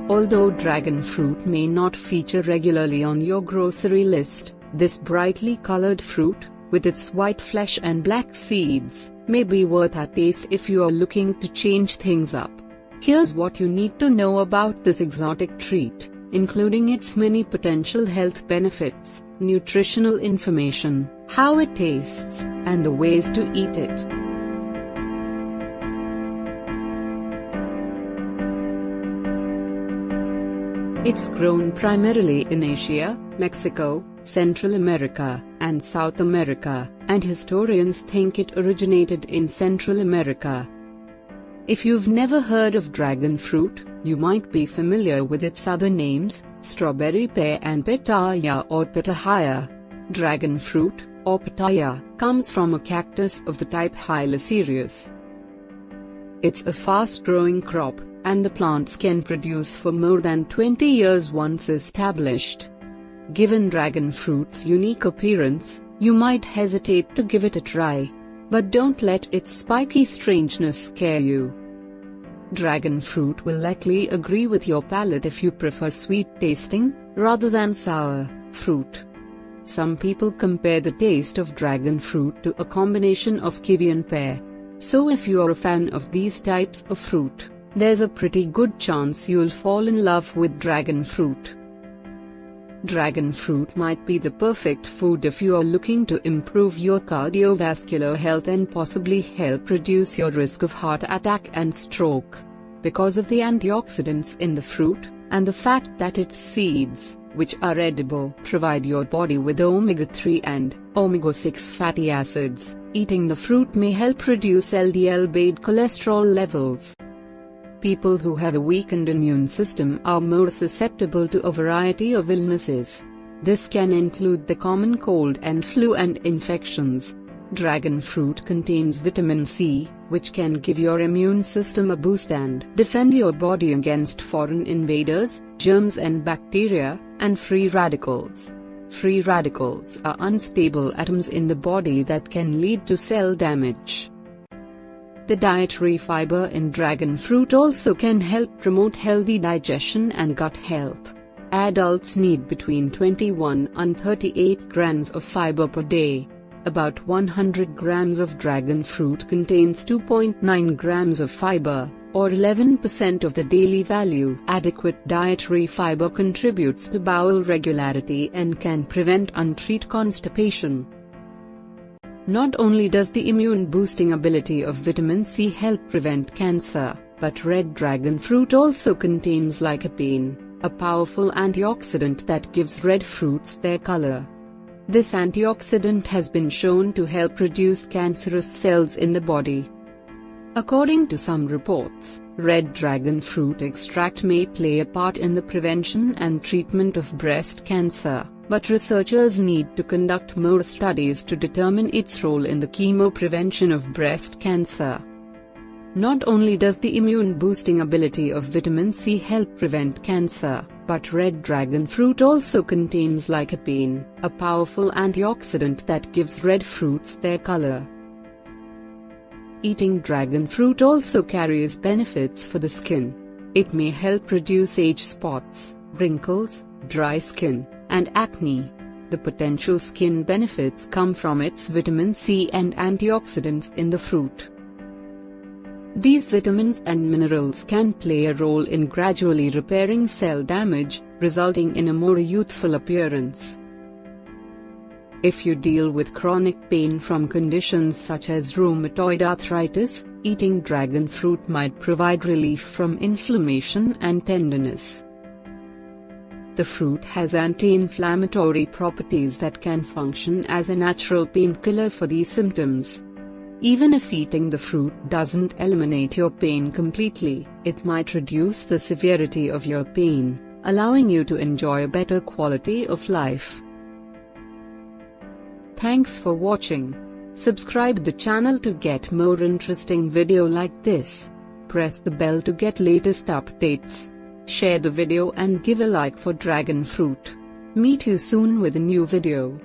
Although dragon fruit may not feature regularly on your grocery list, this brightly colored fruit, with its white flesh and black seeds, may be worth a taste if you are looking to change things up. Here's what you need to know about this exotic treat, including its many potential health benefits, nutritional information, how it tastes, and the ways to eat it. It's grown primarily in Asia, Mexico, Central America, and South America, and historians think it originated in Central America. If you've never heard of dragon fruit, you might be familiar with its other names, strawberry pear and pitaya or pitahaya. Dragon fruit, or pitaya, comes from a cactus of the type Hylocereus. It's a fast-growing crop, and the plants can produce for more than 20 years once established. Given dragon fruit's unique appearance, you might hesitate to give it a try. But don't let its spiky strangeness scare you. Dragon fruit will likely agree with your palate if you prefer sweet tasting, rather than sour, fruit. Some people compare the taste of dragon fruit to a combination of kiwi and pear. So if you are a fan of these types of fruit, there's a pretty good chance you'll fall in love with dragon fruit. Dragon fruit might be the perfect food if you are looking to improve your cardiovascular health and possibly help reduce your risk of heart attack and stroke. Because of the antioxidants in the fruit, and the fact that its seeds, which are edible, provide your body with omega-3 and omega-6 fatty acids, eating the fruit may help reduce LDL bad cholesterol levels. People who have a weakened immune system are more susceptible to a variety of illnesses. This can include the common cold and flu and infections. Dragon fruit contains vitamin C, which can give your immune system a boost and defend your body against foreign invaders, germs and bacteria, and free radicals. Free radicals are unstable atoms in the body that can lead to cell damage. The dietary fiber in dragon fruit also can help promote healthy digestion and gut health. Adults need between 21 and 38 grams of fiber per day. About 100 grams of dragon fruit contains 2.9 grams of fiber, or 11% of the daily value. Adequate dietary fiber contributes to bowel regularity and can prevent untreated constipation. Not only does the immune-boosting ability of vitamin C help prevent cancer, but red dragon fruit also contains lycopene, a powerful antioxidant that gives red fruits their color. This antioxidant has been shown to help reduce cancerous cells in the body. According to some reports, red dragon fruit extract may play a part in the prevention and treatment of breast cancer, but researchers need to conduct more studies to determine its role in the chemoprevention of breast cancer. Not only does the immune-boosting ability of vitamin C help prevent cancer, but red dragon fruit also contains lycopene, a powerful antioxidant that gives red fruits their color. Eating dragon fruit also carries benefits for the skin. It may help reduce age spots, wrinkles, dry skin, and acne. The potential skin benefits come from its vitamin C and antioxidants in the fruit. These vitamins and minerals can play a role in gradually repairing cell damage, resulting in a more youthful appearance. If you deal with chronic pain from conditions such as rheumatoid arthritis, eating dragon fruit might provide relief from inflammation and tenderness. The fruit has anti-inflammatory properties that can function as a natural painkiller for these symptoms. Even if eating the fruit doesn't eliminate your pain completely, it might reduce the severity of your pain, allowing you to enjoy a better quality of life. Thanks for watching. Subscribe the channel to get more interesting video like this. Press the bell to get latest updates. Share the video and give a like for dragon fruit. Meet you soon with a new video.